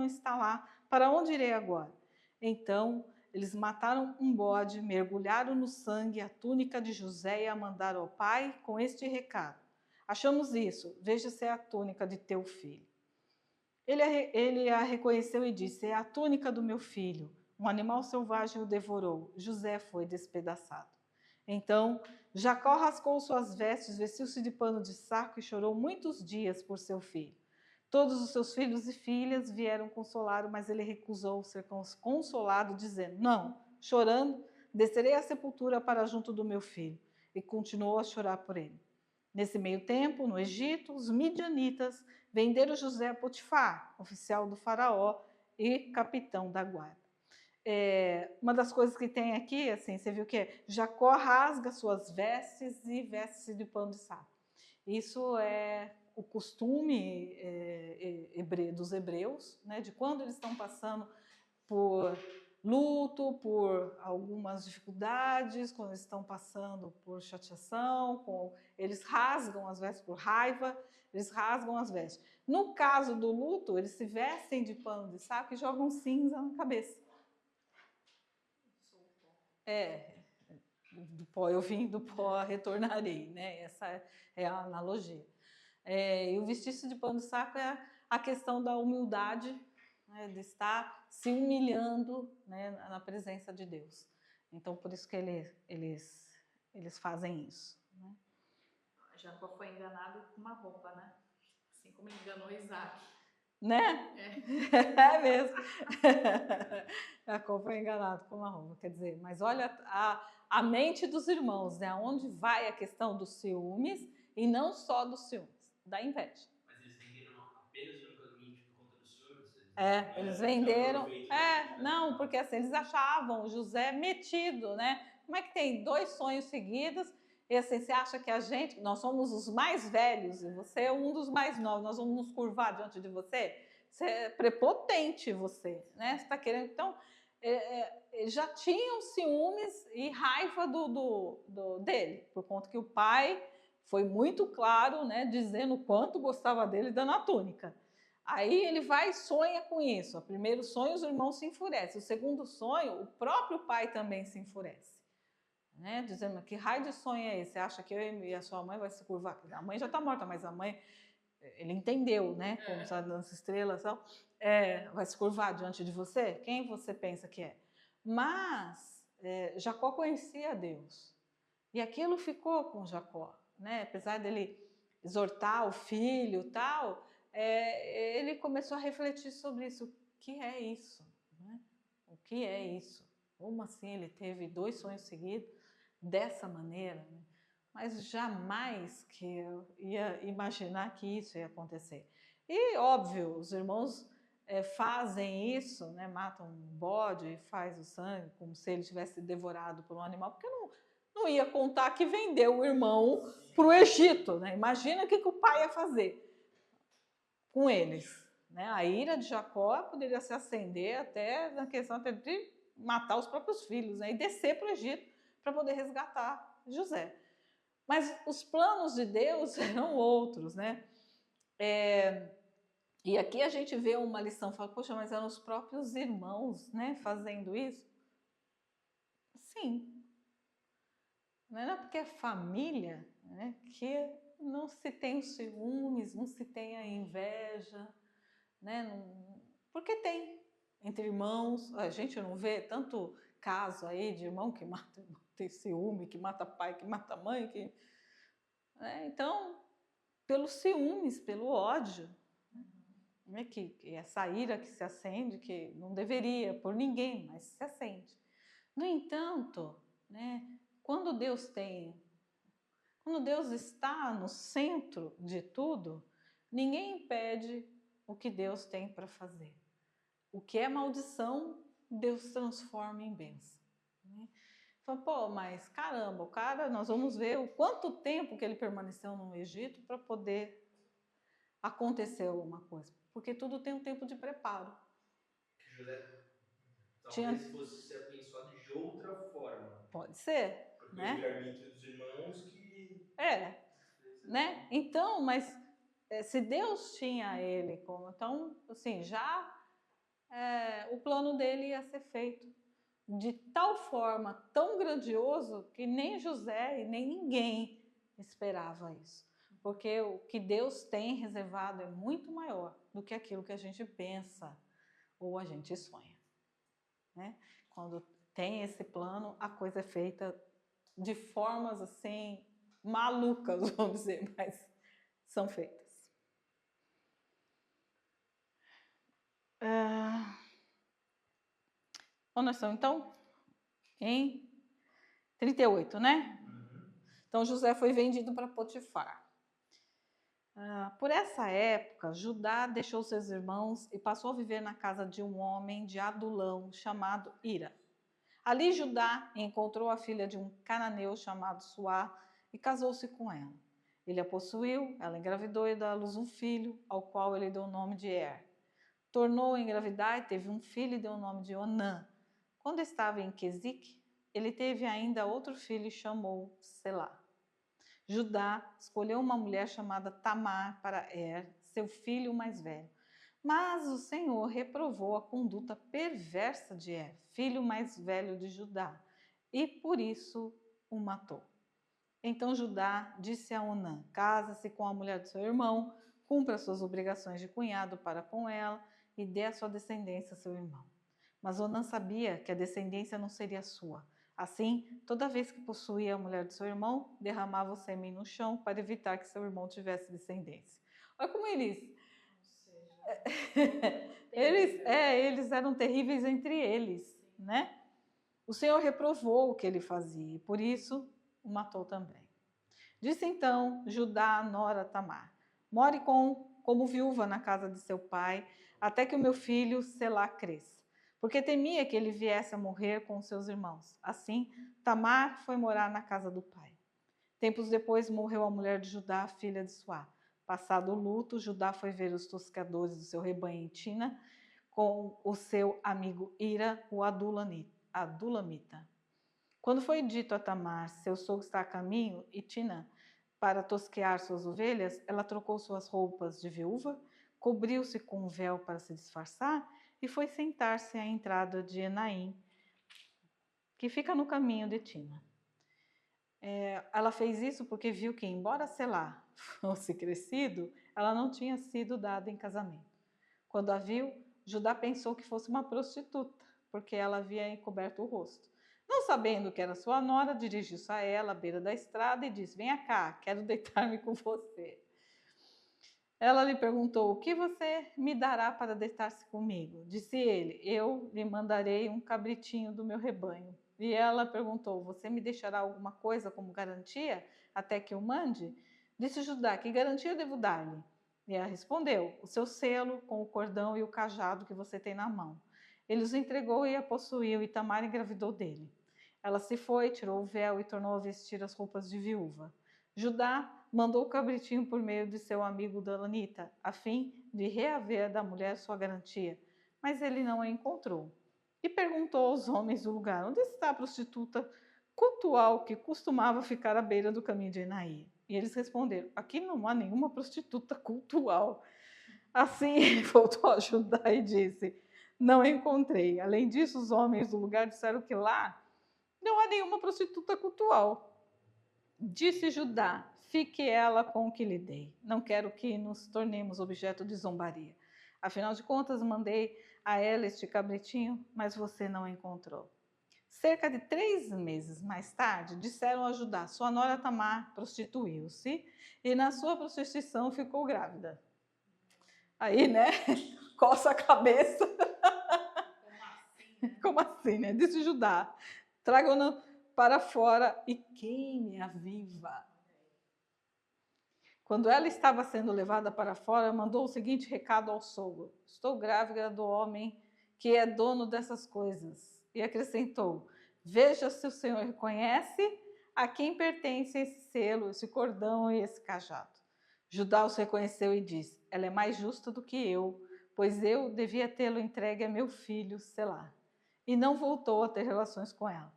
não está lá. Para onde irei agora? Então eles mataram um bode, mergulharam no sangue a túnica de José e a mandaram ao pai com este recado: achamos isso, veja se é a túnica de teu filho. Ele a reconheceu e disse: é a túnica do meu filho. Um animal selvagem o devorou. José foi despedaçado. Então Jacó rascou suas vestes, vestiu-se de pano de saco e chorou muitos dias por seu filho. Todos os seus filhos e filhas vieram consolá-lo, mas ele recusou ser consolado, dizendo: não, chorando, descerei à sepultura para junto do meu filho. E continuou a chorar por ele. Nesse meio tempo, no Egito, os midianitas venderam José a Potifar, oficial do faraó e capitão da guarda. Uma das coisas que tem aqui, assim, você viu que Jacó rasga suas vestes e veste-se de pano de saco. Isso é o costume dos hebreus, né, de quando eles estão passando por luto, por algumas dificuldades, quando eles estão passando por chateação, eles rasgam as vestes por raiva, eles rasgam as vestes. No caso do luto, eles se vestem de pano de saco e jogam cinza na cabeça. Do pó eu vim, do pó retornarei, né? Essa é a analogia. E o vestir-se de pano de saco é a questão da humildade, né, de estar se humilhando, né, na presença de Deus. Então, por isso que eles fazem isso. Né? Jacó foi enganado com uma roupa, né? Assim como enganou Isaac. Né? É mesmo. Jacó foi enganado com uma roupa, quer dizer, mas olha a mente dos irmãos, né? Onde vai a questão dos ciúmes, e não só dos ciúmes, da inveja. Mas eles venderam apenas unicamente por conta dos ciúmes? Eles venderam. Não, porque assim, eles achavam o José metido, né? Como é que tem 2 sonhos seguidos? E assim, você acha que nós somos os mais velhos e você é um dos mais novos, nós vamos nos curvar diante de você? Você é prepotente, você, né? Você está querendo. Então, já tinham ciúmes e raiva dele, por conta que o pai foi muito claro, né? Dizendo o quanto gostava dele, dando a túnica. Aí ele vai e sonha com isso. O primeiro sonho, os irmãos se enfurecem. O segundo sonho, o próprio pai também se enfurece. Né? Dizendo, que raio de sonho é esse? Você acha que eu e a sua mãe vai se curvar? A mãe já está morta, mas a mãe, ele entendeu, né? Como está dando as estrelas, vai se curvar diante de você? Quem você pensa que é? Mas Jacó conhecia Deus. E aquilo ficou com Jacó. Né? Apesar dele exortar o filho e tal, ele começou a refletir sobre isso. O que é isso? Né? O que é isso? Como assim ele teve 2 sonhos seguidos dessa maneira? Né? Mas jamais que eu ia imaginar que isso ia acontecer. E, óbvio, os irmãos fazem isso, né? Matam um bode e faz o sangue como se ele tivesse devorado por um animal, porque não ia contar que vendeu o irmão para o Egito. Né? Imagina o que o pai ia fazer com eles. Né? A ira de Jacó poderia se acender até na questão de matar os próprios filhos, né? E descer para o Egito para poder resgatar José. Mas os planos de Deus eram outros. Né? E aqui a gente vê uma lição, fala, poxa, mas eram os próprios irmãos, né, fazendo isso? Sim. Não é porque é família, né, que não se tem os ciúmes, não se tem a inveja, né? Porque tem entre irmãos, a gente não vê tanto caso aí de irmão que mata irmão, tem ciúme, que mata pai, que mata mãe, então, pelos ciúmes, pelo ódio, né? Que essa ira que se acende, que não deveria por ninguém, mas se acende. No entanto, né, quando Deus está no centro de tudo, ninguém impede o que Deus tem para fazer. O que é maldição, Deus transforma em bênção. Né? Fala, pô, mas caramba, o cara, nós vamos ver o quanto tempo que ele permaneceu no Egito para poder acontecer alguma coisa. Porque tudo tem um tempo de preparo. José talvez fosse ser abençoado de outra forma. Pode ser. Porque né? o livre-arbítrio dos irmãos que... né? Então, mas se Deus tinha ele como... Então, assim, já o plano dele ia ser feito de tal forma, tão grandioso, que nem José e nem ninguém esperava isso. Porque o que Deus tem reservado é muito maior do que aquilo que a gente pensa ou a gente sonha, né? Quando tem esse plano, a coisa é feita de formas assim malucas, vamos dizer, mas são feitas. Onde nós estamos, então? Em 38, né? Então, José foi vendido para Potifar. Por essa época, Judá deixou seus irmãos e passou a viver na casa de um homem de Adulão chamado Ira. Ali, Judá encontrou a filha de um cananeu chamado Suá e casou-se com ela. Ele a possuiu, ela engravidou e deu à luz um filho, ao qual ele deu o nome de Er. Tornou a engravidar e teve um filho e deu o nome de Onã. Quando estava em Quezique, ele teve ainda outro filho e chamou Selá. Judá escolheu uma mulher chamada Tamar para Er, seu filho mais velho. Mas o Senhor reprovou a conduta perversa de Er, filho mais velho de Judá, e por isso o matou. Então Judá disse a Onã: casa-se com a mulher do seu irmão, cumpra suas obrigações de cunhado para com ela e dê a sua descendência a seu irmão. Mas Onã sabia que a descendência não seria sua. Assim, toda vez que possuía a mulher do seu irmão, derramava o sêmen no chão para evitar que seu irmão tivesse descendência. Olha como eles eram terríveis entre eles, né? O Senhor reprovou o que ele fazia e por isso o matou também. Disse então Judá a nora Tamar: more como viúva na casa de seu pai, até que o meu filho Selá cresça, porque temia que ele viesse a morrer com seus irmãos. Assim, Tamar foi morar na casa do pai. Tempos depois morreu a mulher de Judá, filha de Suá. Passado o luto, Judá foi ver os tosqueadores do seu rebanho em Tina, com o seu amigo Ira, o Adulamita. Quando foi dito a Tamar: seu sogro está a caminho, e Tina, para tosquear suas ovelhas, ela trocou suas roupas de viúva, cobriu-se com um véu para se disfarçar e foi sentar-se à entrada de Enaim, que fica no caminho de Tina. Ela fez isso porque viu que, embora Selá fosse crescido, ela não tinha sido dada em casamento. Quando a viu, Judá pensou que fosse uma prostituta, porque ela havia encoberto o rosto. Não sabendo que era sua nora, dirigiu-se a ela à beira da estrada e disse: venha cá, quero deitar-me com você. Ela lhe perguntou: o que você me dará para deitar-se comigo? Disse ele: eu lhe mandarei um cabritinho do meu rebanho. E ela perguntou: você me deixará alguma coisa como garantia até que eu mande? Disse Judá: que garantia eu devo dar-lhe? E ela respondeu: o seu selo com o cordão e o cajado que você tem na mão. Ele os entregou e a possuiu, e Tamar engravidou dele. Ela se foi, tirou o véu e tornou a vestir as roupas de viúva. Judá mandou o cabritinho por meio de seu amigo Dalanita, a fim de reaver da mulher sua garantia, mas ele não a encontrou. E perguntou aos homens do lugar: onde está a prostituta cultual que costumava ficar à beira do caminho de Enaí? E eles responderam: aqui não há nenhuma prostituta cultual. Assim ele voltou a Judá e disse: não encontrei. Além disso, os homens do lugar disseram que lá não há nenhuma prostituta cultual. Disse Judá: fique ela com o que lhe dei. Não quero que nos tornemos objeto de zombaria. Afinal de contas, mandei a ela este cabritinho, mas você não encontrou. Cerca de 3 meses mais tarde, disseram a Judá: sua nora Tamar prostituiu-se e na sua prostituição ficou grávida. Aí, né? Coça a cabeça. Como assim, né? Disse Judá: tragam-na para fora e queime-a viva. Quando ela estava sendo levada para fora, mandou o seguinte recado ao sogro: estou grávida do homem que é dono dessas coisas. E acrescentou: veja se o Senhor reconhece a quem pertence esse selo, esse cordão e esse cajado. Judá os reconheceu e disse: ela é mais justa do que eu, pois eu devia tê-lo entregue a meu filho Selá. E não voltou a ter relações com ela.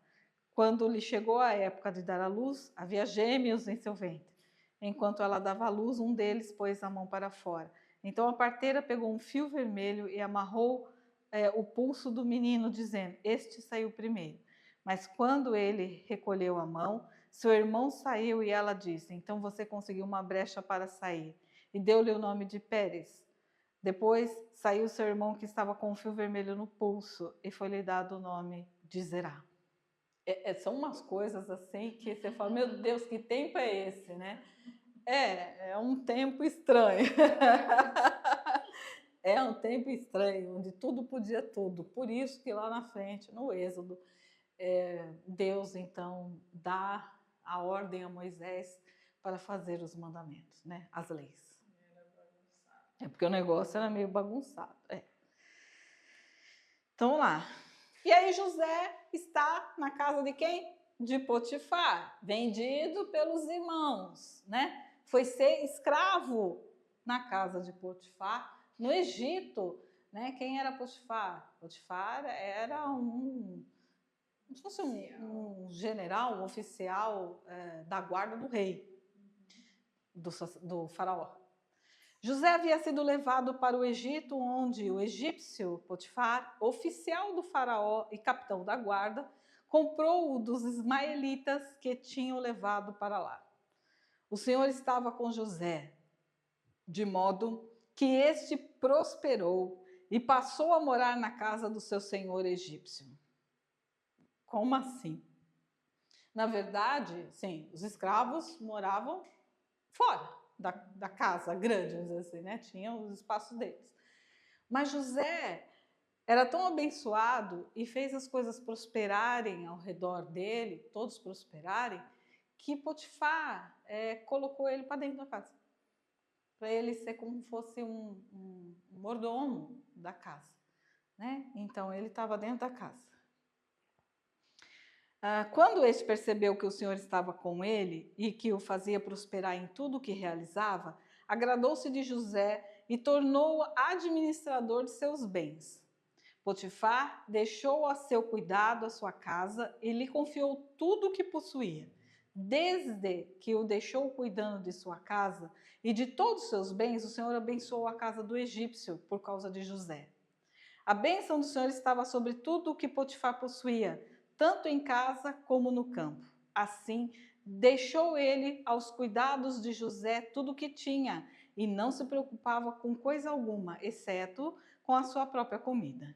Quando lhe chegou a época de dar à luz, havia gêmeos em seu ventre. Enquanto ela dava à luz, um deles pôs a mão para fora. Então a parteira pegou um fio vermelho e amarrou o pulso do menino, dizendo: este saiu primeiro. Mas quando ele recolheu a mão, seu irmão saiu e ela disse: então você conseguiu uma brecha para sair. E deu-lhe o nome de Pérez. Depois saiu seu irmão que estava com um fio vermelho no pulso e foi-lhe dado o nome de Zerá. São umas coisas assim que você fala: meu Deus, que tempo é esse, né? É um tempo estranho. É um tempo estranho, onde tudo podia tudo. Por isso que lá na frente, no Êxodo, Deus então dá a ordem a Moisés para fazer os mandamentos, né? As leis. Porque o negócio era meio bagunçado. Então lá. E aí José está na casa de quem? De Potifar, vendido pelos irmãos, né? Foi ser escravo na casa de Potifar, no Egito, né? Quem era Potifar? Potifar era como se fosse um general, um oficial da guarda do rei, do faraó. José havia sido levado para o Egito, onde o egípcio Potifar, oficial do faraó e capitão da guarda, comprou-o dos ismaelitas que tinham levado para lá. O Senhor estava com José, de modo que este prosperou e passou a morar na casa do seu senhor egípcio. Como assim? Na verdade, sim, os escravos moravam fora da casa grande, vamos dizer assim, né? Tinham os espaços deles. Mas José era tão abençoado e fez as coisas prosperarem ao redor dele, todos prosperarem, que Potifar colocou ele para dentro da casa, para ele ser como fosse um mordomo da casa, né? Então ele estava dentro da casa. Quando este percebeu que o Senhor estava com ele e que o fazia prosperar em tudo o que realizava, agradou-se de José e tornou-o administrador de seus bens. Potifar deixou a seu cuidado a sua casa e lhe confiou tudo o que possuía. Desde que o deixou cuidando de sua casa e de todos os seus bens, o Senhor abençoou a casa do egípcio por causa de José. A bênção do Senhor estava sobre tudo o que Potifar possuía, tanto em casa como no campo. Assim, deixou ele aos cuidados de José tudo o que tinha e não se preocupava com coisa alguma, exceto com a sua própria comida.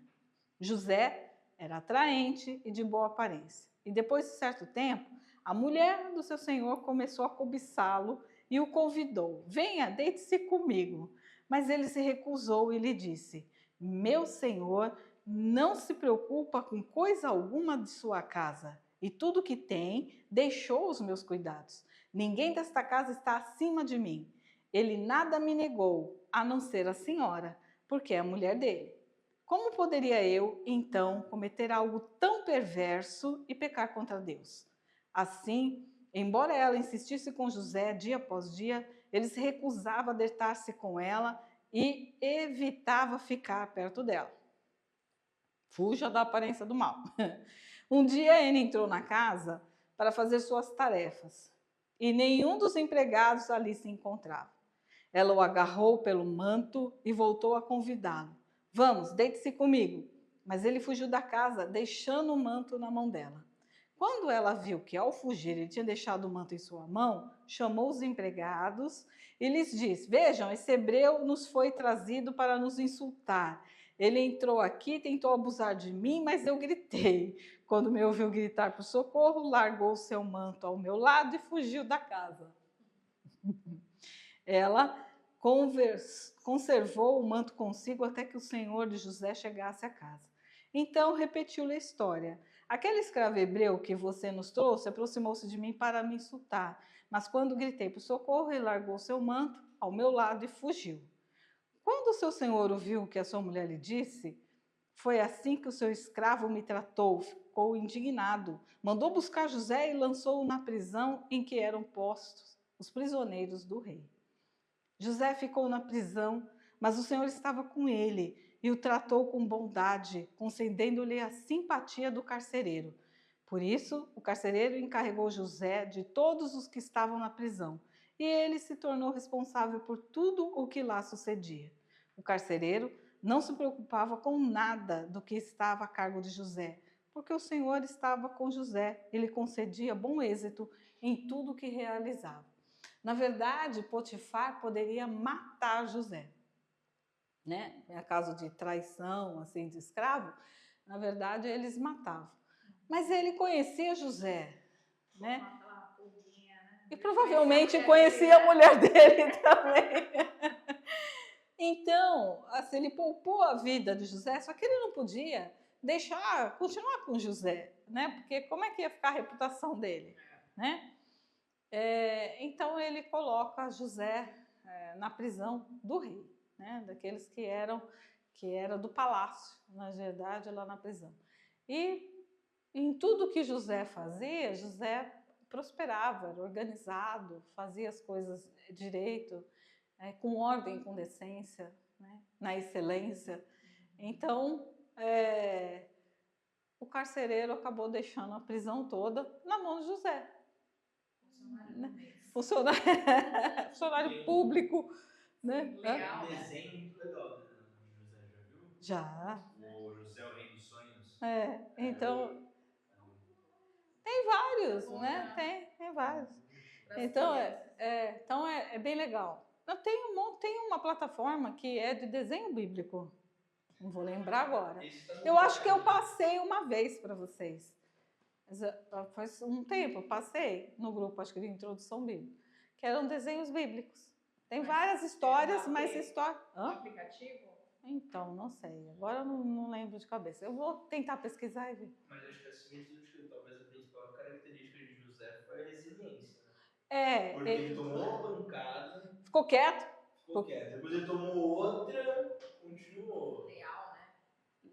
José era atraente e de boa aparência. E depois de certo tempo, a mulher do seu senhor começou a cobiçá-lo e o convidou: venha, deite-se comigo. Mas ele se recusou e lhe disse: meu senhor não se preocupa com coisa alguma de sua casa, e tudo que tem deixou os meus cuidados. Ninguém desta casa está acima de mim. Ele nada me negou, a não ser a senhora, porque é a mulher dele. Como poderia eu, então, cometer algo tão perverso e pecar contra Deus? Assim, embora ela insistisse com José dia após dia, ele se recusava a deitar-se com ela e evitava ficar perto dela. Fuja da aparência do mal. Um dia ele entrou na casa para fazer suas tarefas e nenhum dos empregados ali se encontrava. Ela o agarrou pelo manto e voltou a convidá-lo. Vamos, deite-se comigo. Mas ele fugiu da casa, deixando o manto na mão dela. Quando ela viu que ao fugir ele tinha deixado o manto em sua mão, chamou os empregados e lhes disse: vejam, esse hebreu nos foi trazido para nos insultar. Ele entrou aqui, tentou abusar de mim, mas eu gritei. Quando me ouviu gritar por socorro, largou o seu manto ao meu lado e fugiu da casa. Ela conservou o manto consigo até que o senhor de José chegasse a casa. Então repetiu-lhe a história. Aquele escravo hebreu que você nos trouxe aproximou-se de mim para me insultar, mas quando gritei por socorro, ele largou seu manto ao meu lado e fugiu. Quando o seu senhor ouviu o que a sua mulher lhe disse, foi assim que o seu escravo me tratou, ficou indignado. Mandou buscar José e lançou-o na prisão em que eram postos os prisioneiros do rei. José ficou na prisão, mas o Senhor estava com ele e o tratou com bondade, concedendo-lhe a simpatia do carcereiro. Por isso, o carcereiro encarregou José de todos os que estavam na prisão, e ele se tornou responsável por tudo o que lá sucedia. O carcereiro não se preocupava com nada do que estava a cargo de José, porque o Senhor estava com José, ele concedia bom êxito em tudo que realizava. Na verdade, Potifar poderia matar José, né? Em caso de traição, assim, de escravo, na verdade eles matavam. Mas ele conhecia José, né? E provavelmente conhecia a mulher dele também. Então, assim, ele poupou a vida de José, só que ele não podia continuar com José, né? Porque como é que ia ficar a reputação dele, né? Então ele coloca José na prisão do rei, né? Daqueles que eram do palácio, na verdade, lá na prisão. E em tudo que José fazia, José prosperava, era organizado, fazia as coisas direito, com ordem, com decência, né? Na excelência. Então, o carcereiro acabou deixando a prisão toda na mão de José. Funcionário público, né? Um desenho muito legal de José, já viu? Já. O José, o Rei dos Sonhos. Então, tem vários, né? Tem vários. Então, é bem legal. Tem uma plataforma que é de desenho bíblico. Não vou lembrar agora. Eu acho que eu passei uma vez para vocês. Faz um tempo, eu passei no grupo, acho que de introdução bíblica, que eram desenhos bíblicos. Tem várias histórias, mas história... Um aplicativo? Então, não sei. Agora eu não lembro de cabeça. Eu vou tentar pesquisar e ver. Mas acho que acima de tudo, talvez a principal característica de José foi a resiliência, né? É. Porque ele tomou uma pancada. Ficou quieto? Ficou quieto. Depois ele tomou outra, continuou. Leal, né?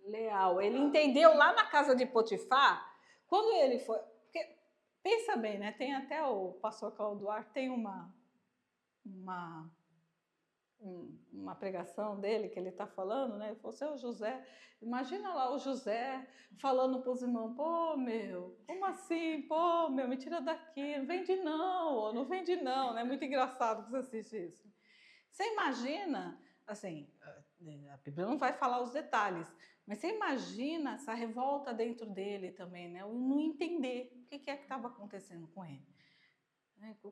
Leal. Ele entendeu lá na casa de Potifar, quando ele foi... Porque, pensa bem, né? Tem até o pastor Cláudio Duarte, tem uma pregação dele que ele está falando, né? Ele falou, seu José, imagina lá o José falando para os irmãos, pô, meu, como assim? Pô, meu, me tira daqui, não vende não, né? Muito engraçado que você assiste isso. Você imagina, assim, a Bíblia não vai falar os detalhes, mas você imagina essa revolta dentro dele também, né? O não entender o que é que estava acontecendo com ele.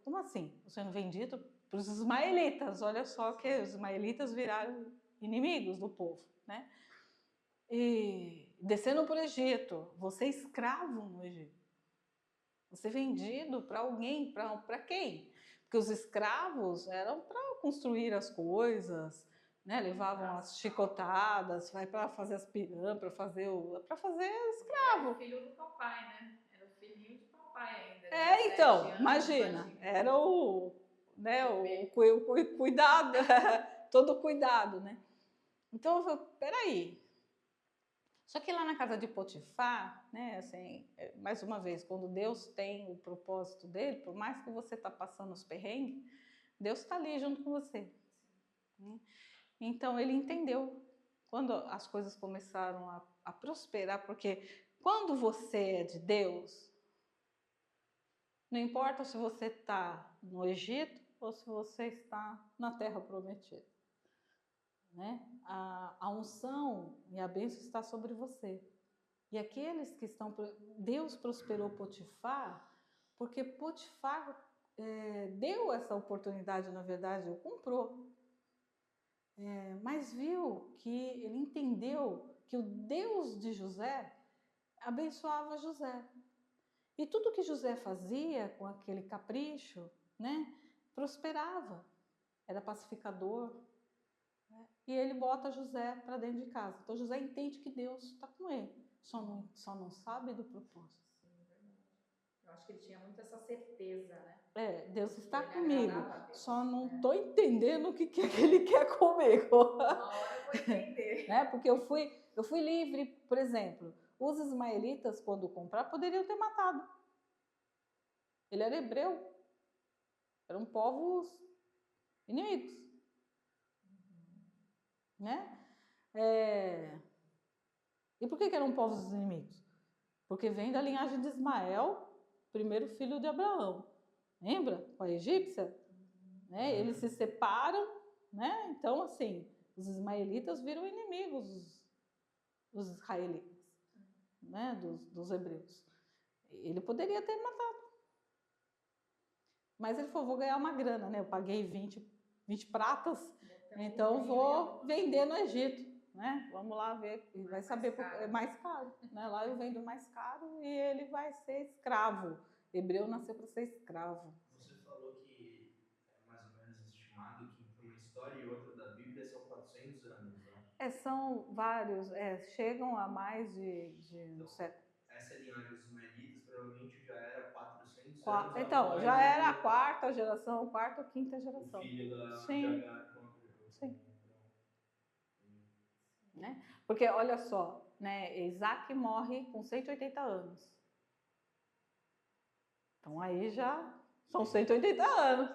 Como assim? Você não vendido para os ismaelitas? Olha só que os ismaelitas viraram inimigos do povo, né? E descendo para o Egito, você é escravo no Egito. Você é vendido para alguém, para quem? Porque os escravos eram para construir as coisas, né? Levavam as chicotadas, vai para fazer as pirâmides, para fazer escravo. Era o filho do papai, né? Era o filhinho de papai ainda. Então, imagina, era o cuidado, todo cuidado, né? Então, eu falei, peraí. Só que lá na casa de Potifar, né, assim, mais uma vez, quando Deus tem o propósito dele, por mais que você está passando os perrengues, Deus está ali junto com você. Né? Então, ele entendeu quando as coisas começaram a prosperar, porque quando você é de Deus, não importa se você está no Egito ou se você está na Terra Prometida. Né? A unção e a bênção está sobre você. E aqueles que estão... Deus prosperou Potifar, porque Potifar deu essa oportunidade, na verdade, o comprou. Mas viu que ele entendeu que o Deus de José abençoava José. E tudo que José fazia com aquele capricho, né, prosperava. Era pacificador. Né? E ele bota José para dentro de casa. Então José entende que Deus está com ele. Só não sabe do propósito. Sim, verdade. Eu acho que ele tinha muito essa certeza, né? Deus está comigo. Só não estou entendendo o que ele quer comigo. Uma hora eu vou entender. Né? Porque eu fui livre, por exemplo. Os ismaelitas, quando compraram, poderiam ter matado. Ele era hebreu. Eram povos inimigos. Né? E por que eram povos inimigos? Porque vem da linhagem de Ismael, primeiro filho de Abraão. Lembra? Com a egípcia? Né? Eles se separam, né? Então, assim, os ismaelitas viram inimigos dos israelitas, né? Dos hebreus. Ele poderia ter matado. Mas ele falou, vou ganhar uma grana, né? Eu paguei 20 pratas, então vou vender no Egito, né? Vamos lá ver, e vai saber, é mais caro, né? Lá eu vendo mais caro e ele vai ser escravo. Hebreu nasceu para ser escravo. Você falou que é mais ou menos estimado que entre uma história e outra da Bíblia são 400 anos, né? São vários, chegam a mais de um século. Essa linhagem dos ismaelitas provavelmente já era 400 anos Então, após já era a quarta geração, quarta ou quinta geração. o filho da Sim. de Agar Sim. Né? Porque, olha só, né, Isaac morre com 180 anos. Então, aí já são 180 anos.